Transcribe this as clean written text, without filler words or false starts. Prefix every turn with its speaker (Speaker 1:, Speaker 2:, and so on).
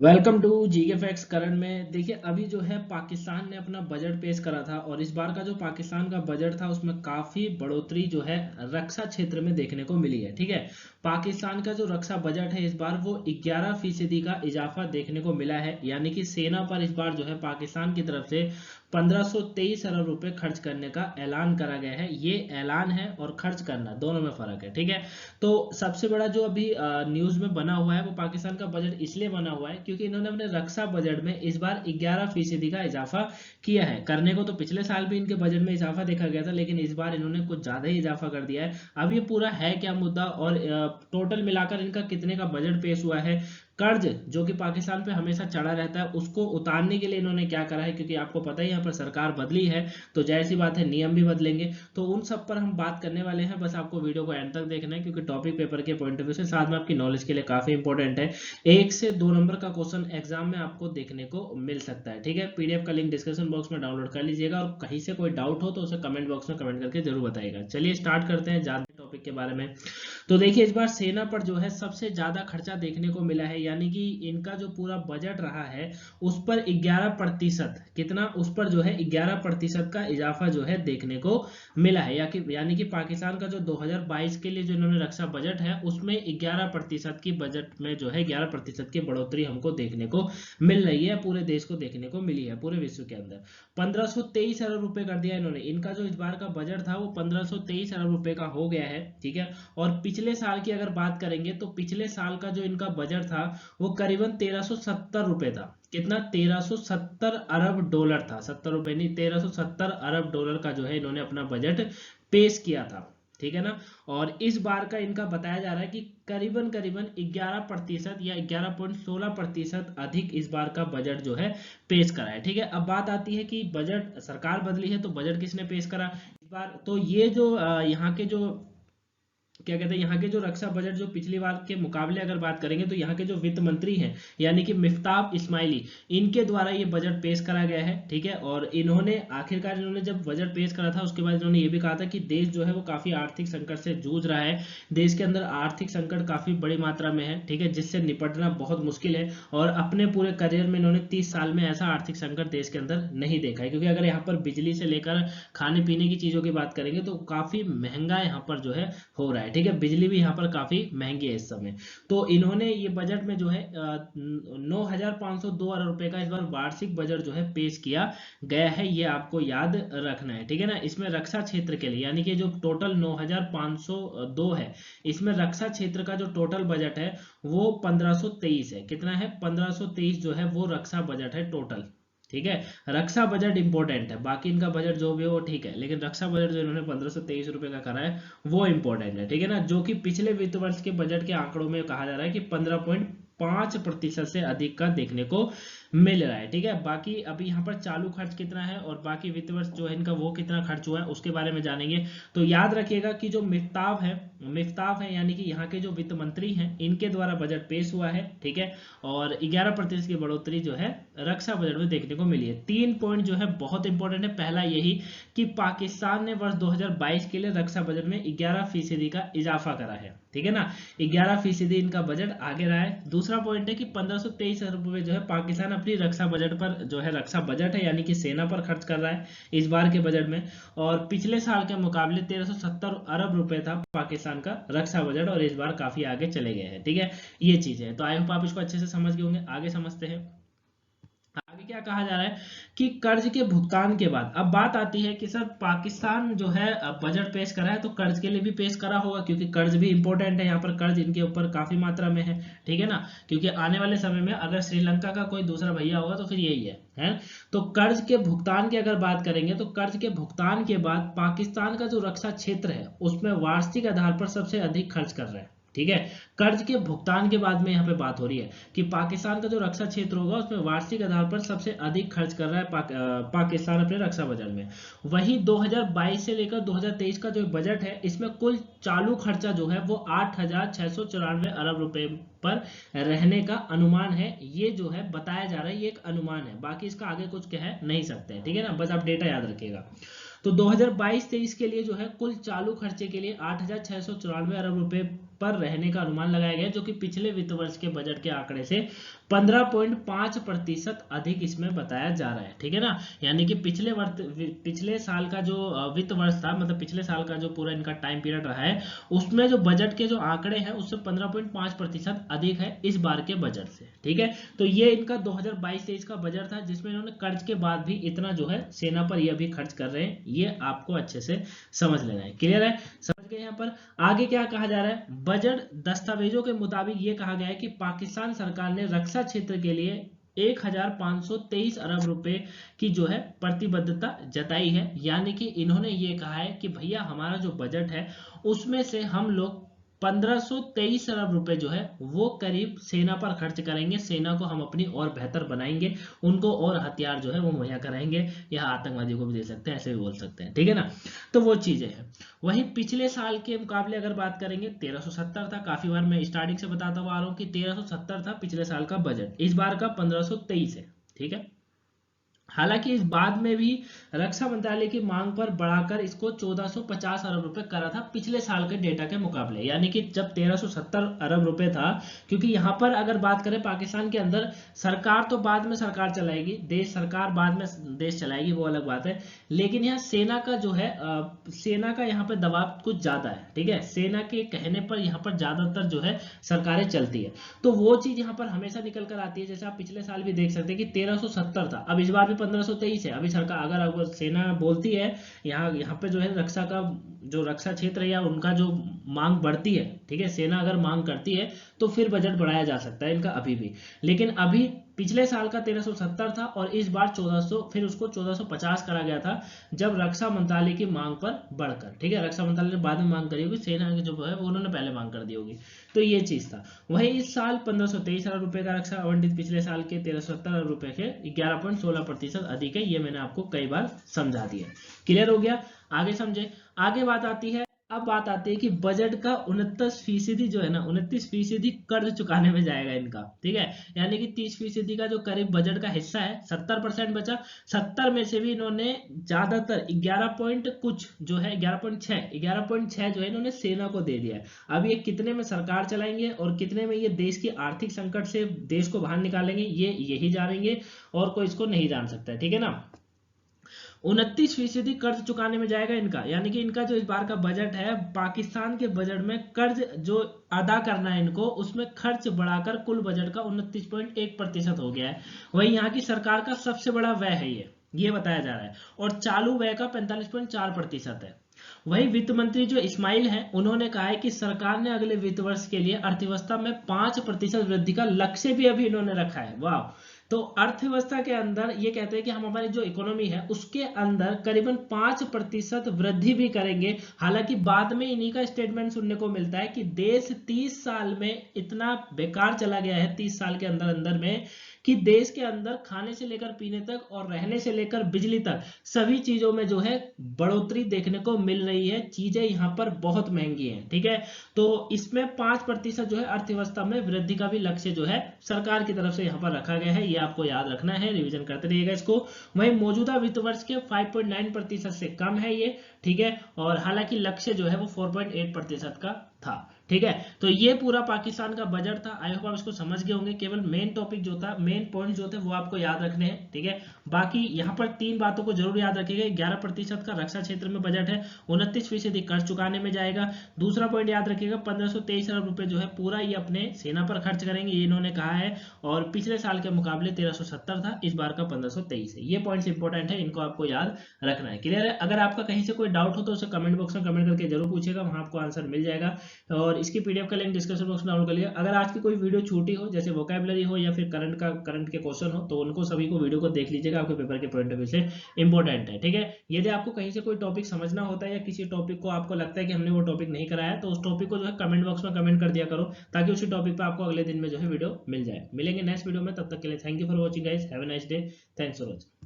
Speaker 1: Welcome to GK facts. करण में देखिए, अभी जो है पाकिस्तान ने अपना बजट पेश करा था और इस बार का जो पाकिस्तान का बजट था उसमें काफी बढ़ोतरी जो है रक्षा क्षेत्र में देखने को मिली है। ठीक है, पाकिस्तान का जो रक्षा बजट है इस बार वो 11% का इजाफा देखने को मिला है। यानी कि सेना पर इस बार जो है पाकिस्तान की तरफ से 1523 अरब रुपए खर्च करने का ऐलान करा गया है। ये ऐलान है और खर्च करना दोनों में फर्क है। ठीक है, तो सबसे बड़ा जो अभी न्यूज में बना हुआ है वो पाकिस्तान का बजट इसलिए बना हुआ है क्योंकि इन्होंने अपने रक्षा बजट में इस बार 11% का इजाफा किया है। करने को तो पिछले साल भी इनके बजट में इजाफा देखा गया था, लेकिन इस बार इन्होंने कुछ ज्यादा ही इजाफा कर दिया है। अब ये पूरा है क्या मुद्दा और टोटल मिलाकर इनका कितने का बजट पेश हुआ है, कर्ज जो कि पाकिस्तान पे हमेशा चढ़ा रहता है उसको उतारने के लिए इन्होंने क्या करा है, क्योंकि आपको पता ही यहाँ पर सरकार बदली है तो जाहिर सी बात है नियम भी बदलेंगे। तो उन सब पर हम बात करने वाले हैं, बस आपको वीडियो को एंड तक देखना है क्योंकि टॉपिक पेपर के पॉइंट ऑफ व्यू से साथ में आपकी नॉलेज के लिए काफी इंपॉर्टेंट है। 1 से 2 नंबर का क्वेश्चन एग्जाम में आपको देखने को मिल सकता है। ठीक है, पीडीएफ का लिंक डिस्क्रिप्शन बॉक्स में डाउनलोड कर लीजिएगा और कहीं से कोई डाउट हो तो उसे कमेंट बॉक्स में कमेंट करके जरूर बताइएगा। चलिए स्टार्ट करते हैं, जानते हैं टॉपिक के बारे में। तो देखिए, इस बार सेना पर जो है सबसे ज्यादा खर्चा देखने को मिला है। यानी कि इनका जो पूरा बजट रहा है उस पर 11%, कितना, उस पर जो है 11% का इजाफा जो है देखने को मिला है। यानी कि पाकिस्तान का जो 2022 के लिए जो इन्होंने रक्षा बजट है उसमें 11% की बजट में जो है 11% की बढ़ोतरी हमको देखने को मिल रही है, पूरे देश को देखने को मिली है, पूरे विश्व के अंदर 1523 अरब रुपए कर दिया इन्होंने। इनका जो इस बार का बजट था वो 1523 अरब रुपए का हो गया है। ठीक है, और पिछले साल की अगर बात करेंगे तो पिछले साल का जो इनका बजट था वो करीबन 1370 रुपए था। कितना, 1370 अरब डॉलर था, 70 रुपए नहीं, 1370 अरब डॉलर का जो है इन्होंने अपना बजट पेश किया था। ठीक है ना, और इस बार का इनका बताया जा रहा है कि करीबन करीबन 11% या 11.16% अधिक इस बार का बजट जो है पेश करा है। ठीक है, अब बात आती है कि बजट, सरकार बदली है तो बजट किसने पेश करा इस बार। तो ये जो यहाँ के जो क्या कहते हैं, यहाँ के जो रक्षा बजट जो पिछली बार के मुकाबले अगर बात करेंगे तो यहाँ के जो वित्त मंत्री हैं यानी कि मिफ्ताब इस्माइली, इनके द्वारा ये बजट पेश करा गया है। ठीक है, और इन्होंने आखिरकार इन्होंने जब बजट पेश करा था उसके बाद इन्होंने ये भी कहा था कि देश जो है वो काफी आर्थिक संकट से जूझ रहा है, देश के अंदर आर्थिक संकट काफी बड़ी मात्रा में है। ठीक है, जिससे निपटना बहुत मुश्किल है और अपने पूरे करियर में इन्होंने 30 साल में ऐसा आर्थिक संकट देश के अंदर नहीं देखा है। क्योंकि अगर यहाँ पर बिजली से लेकर खाने पीने की चीजों की बात करेंगे तो काफी महंगा यहाँ पर जो है हो रहा है। ठीक है, बिजली भी यहाँ पर काफी महंगी है इस समय। तो इन्होंने ये बजट में जो है 9,502 अरब रुपए का इस बार वार्षिक बजट जो है पेश किया गया है, ये आपको याद रखना है। ठीक है ना, इसमें रक्षा क्षेत्र के लिए यानी कि जो टोटल 9,502 है, इसमें रक्षा क्षेत्र का जो टोटल बजट है वो 1523 है। कितना है, 1523 जो है वो रक्षा बजट है टोटल। ठीक है, रक्षा बजट इंपॉर्टेंट है, बाकी इनका बजट जो भी हो ठीक है, लेकिन रक्षा बजट जो इन्होंने 1523 रुपए का करा है वो इंपॉर्टेंट है। ठीक है ना, जो कि पिछले वित्त वर्ष के बजट के आंकड़ों में कहा जा रहा है कि 15.5% से अधिक का देखने को मिल रहा है। ठीक है, बाकी अभी यहाँ पर चालू खर्च कितना है और बाकी वित्त वर्ष जो है इनका वो कितना खर्च हुआ है उसके बारे में जानेंगे। तो याद रखिएगा कि जो मिफ्ताब है यानी कि यहाँ के जो वित्त मंत्री हैं इनके द्वारा बजट पेश हुआ है। ठीक है, और 11% की बढ़ोतरी जो है रक्षा बजट में देखने को मिली है। 3 पॉइंट जो है बहुत इंपॉर्टेंट है। पहला यही कि पाकिस्तान ने वर्ष 2022 के लिए रक्षा बजट में 11% का इजाफा करा है। ठीक है ना, 11% इनका बजट आगे रहा है। दूसरा पॉइंट है कि 1523 अरब रुपए जो है पाकिस्तान अपनी रक्षा बजट पर जो है, रक्षा बजट है यानी कि सेना पर खर्च कर रहा है इस बार के बजट में, और पिछले साल के मुकाबले 1370 अरब रुपए था पाकिस्तान का रक्षा बजट और इस बार काफी आगे चले गए हैं। ठीक है, ये चीज है। तो आई होप आप इसको अच्छे से समझ गए होंगे। आगे समझते हैं, आगे क्या कहा जा रहा है कि कर्ज के भुगतान के बाद अब बात आती है कि सर पाकिस्तान जो है बजट पेश करा है तो कर्ज के लिए भी पेश करा होगा, क्योंकि कर्ज भी इंपॉर्टेंट है। यहाँ पर कर्ज इनके ऊपर काफी मात्रा में है। ठीक है ना, क्योंकि आने वाले समय में अगर श्रीलंका का कोई दूसरा भैया होगा तो फिर यही है। तो कर्ज के भुगतान की अगर बात करेंगे तो कर्ज के भुगतान के बाद पाकिस्तान का जो रक्षा क्षेत्र है उसमें वार्षिक आधार पर सबसे अधिक खर्च कर रहा है। ठीक है, कर्ज के भुगतान के बाद में यहाँ पे बात हो रही है कि पाकिस्तान का जो रक्षा क्षेत्र होगा उसमें वार्षिक आधार पर सबसे अधिक खर्च कर रहा है पाकिस्तान अपने रक्षा बजट में। वहीं 2022 से लेकर 2023 का जो बजट है इसमें कुल चालू खर्चा जो है वो 8,694 अरब रुपए पर रहने का अनुमान है। ये जो है बताया जा रहा है, ये एक अनुमान है, बाकी इसका आगे कुछ कह नहीं सकते हैं। ठीक है ना, बस आप डेटा याद रखिएगा। तो 2022-23 के लिए जो है कुल चालू खर्चे के लिए 8,694 अरब रुपए पर रहने का अनुमान लगाया गया, जो कि पिछले वित्त वर्ष के बजट के आंकड़े से 15.5% अधिक इसमें बताया जा रहा है। ठीक है ना, यानी कि पिछले साल का जो वित्त वर्ष था, मतलब पिछले साल का जो पूरा इनका टाइम पीरियड रहा है, उसमें जो बजट के जो आंकड़े हैं उससे 15.5% अधिक है इस बार के बजट से। ठीक है, तो ये इनका 2022-23 का बजट था, जिसमें इन्होंने कर्ज के बाद भी इतना जो है सेना पर ये भी खर्च कर रहे हैं। ये आपको अच्छे से समझ लेना है। क्लियर है, समझ गए। यहाँ पर आगे क्या कहा जा रहा है, बजट दस्तावेजों के मुताबिक ये कहा गया है कि पाकिस्तान सरकार ने रक्षा क्षेत्र के लिए 1523 अरब रुपए की जो है प्रतिबद्धता जताई है। यानी कि इन्होंने ये कहा है कि भैया हमारा जो बजट है उसमें से हम लोग 1523 अरब रुपए जो है वो करीब सेना पर खर्च करेंगे। सेना को हम अपनी और बेहतर बनाएंगे, उनको और हथियार जो है वो मुहैया कराएंगे, या आतंकवादियों को भी दे सकते हैं, ऐसे भी बोल सकते हैं। ठीक है ना, तो वो चीजें हैं। वहीं पिछले साल के मुकाबले अगर बात करेंगे 1370 था। काफी बार मैं स्टार्टिंग से बताता हुआ आ रहा हूँ कि 1370 था पिछले साल का बजट, इस बार का 1523 है। ठीक है, हालांकि इस बाद में भी रक्षा मंत्रालय की मांग पर बढ़ाकर इसको 1450 अरब रुपए करा था पिछले साल के डेटा के मुकाबले। यानी कि जब 1370 अरब रुपए था, क्योंकि यहाँ पर अगर बात करें पाकिस्तान के अंदर सरकार तो बाद में सरकार चलाएगी, देश सरकार बाद में देश चलाएगी, वो अलग बात है। लेकिन यहाँ सेना का जो है सेना का यहाँ पर दबाव कुछ ज्यादा है। ठीक है, सेना के कहने पर यहाँ पर ज्यादातर जो है सरकारें चलती है, तो वो चीज यहाँ पर हमेशा निकल कर आती है। जैसे आप पिछले साल भी देख सकते हैं कि 1370 था, अब इस बार भी 1523 है। अभी सरकार अगर सेना बोलती है यहाँ पे जो है रक्षा का जो रक्षा क्षेत्र या उनका जो मांग बढ़ती है, ठीक है, सेना अगर मांग करती है तो फिर बजट बढ़ाया जा सकता है इनका अभी भी। लेकिन अभी पिछले साल का 1370 था और इस बार 1400, फिर उसको 1450 करा गया था जब रक्षा मंत्रालय की मांग पर बढ़कर। ठीक है, रक्षा मंत्रालय ने बाद में मांग करी होगी, सेना की जो है उन्होंने पहले मांग कर दी होगी, तो ये चीज था। वही इस साल 1523 अरब रुपए का रक्षा आवंटित पिछले साल के 1370 अरब रुपए के 11.16% अधिक है। ये मैंने आपको कई बार समझा दिया। क्लियर हो गया, आगे समझे। आगे बात आती है, अब बात आती है कि बजट का 29% जो है ना, 29% कर्ज चुकाने में जाएगा इनका। ठीक है, यानी कि 30% का जो करीब बजट का हिस्सा है, 70% बचा। 70 में से भी इन्होंने ज्यादातर 11 पॉइंट कुछ जो है 11.6 जो है इन्होंने सेना को दे दिया है। अब ये कितने में सरकार चलाएंगे और कितने में ये देश की आर्थिक संकट से देश को बाहर निकालेंगे, ये यही जानेंगे और कोई इसको नहीं जान सकता है। ठीक है ना, 29% कर्ज चुकाने में जाएगा इनका। यानी कि इनका जो इस बार का बजट है, पाकिस्तान के बजट में कर्ज जो अदा करना है इनको, उसमें खर्च बढ़ाकर कुल बजट का 29.1% हो गया है। वही यहाँ की सरकार का सबसे बड़ा व्यय है ये बताया जा रहा है, और चालू व्यय का 45.4% है। वही वित्त मंत्री जो इस्माइल हैं, उन्होंने कहा है कि सरकार ने अगले वित्त वर्ष के लिए अर्थव्यवस्था में 5% वृद्धि का लक्ष्य भी अभी इन्होंने रखा है। वाह, तो अर्थव्यवस्था के अंदर ये कहते हैं कि हम हमारी जो इकोनॉमी है उसके अंदर करीबन 5% वृद्धि भी करेंगे। हालांकि बाद में इन्हीं का स्टेटमेंट सुनने को मिलता है कि देश 30 साल में इतना बेकार चला गया है, 30 साल के अंदर अंदर में, कि देश के अंदर खाने से लेकर पीने तक और रहने से लेकर बिजली तक सभी चीजों में जो है बढ़ोतरी देखने को मिल रही है। चीजें यहाँ पर बहुत महंगी हैं। ठीक है, तो इसमें 5% जो है अर्थव्यवस्था में वृद्धि का भी लक्ष्य जो है सरकार की तरफ से यहाँ पर रखा गया है। ये आपको याद रखना है, रिवीजन करते रहिएगा इसको। वही मौजूदा वित्त वर्ष के 5.9% से कम है ये। ठीक है, और हालांकि लक्ष्य जो है वो 4.8% का था। ठीक है, तो ये पूरा पाकिस्तान का बजट था। आई होप आप इसको समझ गए होंगे। केवल मेन टॉपिक जो था, मेन पॉइंट जो थे वो आपको याद रखने हैं। ठीक है, बाकी यहाँ पर 3 बातों को जरूर याद रखिएगा। 11% का रक्षा क्षेत्र में बजट है, 29% कर्ज चुकाने में जाएगा। दूसरा पॉइंट याद रखिएगा, 1523 अरब रुपए जो है पूरा ये अपने सेना पर खर्च करेंगे, ये इन्होंने कहा है। और पिछले साल के मुकाबले 1370 था, इस बार का 1523 है। ये पॉइंट्स इंपॉर्टेंट है, इनको आपको याद रखना है। क्लियर है, अगर आपका कहीं से कोई डाउट हो तो उसे कमेंट बॉक्स में कमेंट करके जरूर पूछेगा, वहां आपको आंसर मिल जाएगा। और इसकी पीडीएफ का लिंक डिस्क्रिप्शन बॉक्स में डाउनलोड कर लिया। अगर आज की कोई वीडियो छूटी हो, जैसे वोकैबुलरी हो या फिर करंट के क्वेश्चन हो, तो उनको सभी को वीडियो को देख लीजिएगा, आपके पेपर के पॉइंट ऑफ व्यू से इंपॉर्टेंट है। ठीक है, यदि आपको कहीं से कोई टॉपिक समझना होता है या किसी टॉपिक को आपको लगता है कि हमने वो टॉपिक नहीं कराया, तो उस टॉपिक को जो है कमेंट बॉक्स में कमेंट कर दिया करो, ताकि उसी टॉपिक पर आपको अगले दिन में जो है वीडियो मिल जाए। मिलेंगे नेक्स्ट वीडियो में, तब तक के लिए thank you for watching guys, have a nice day, thanks for watching.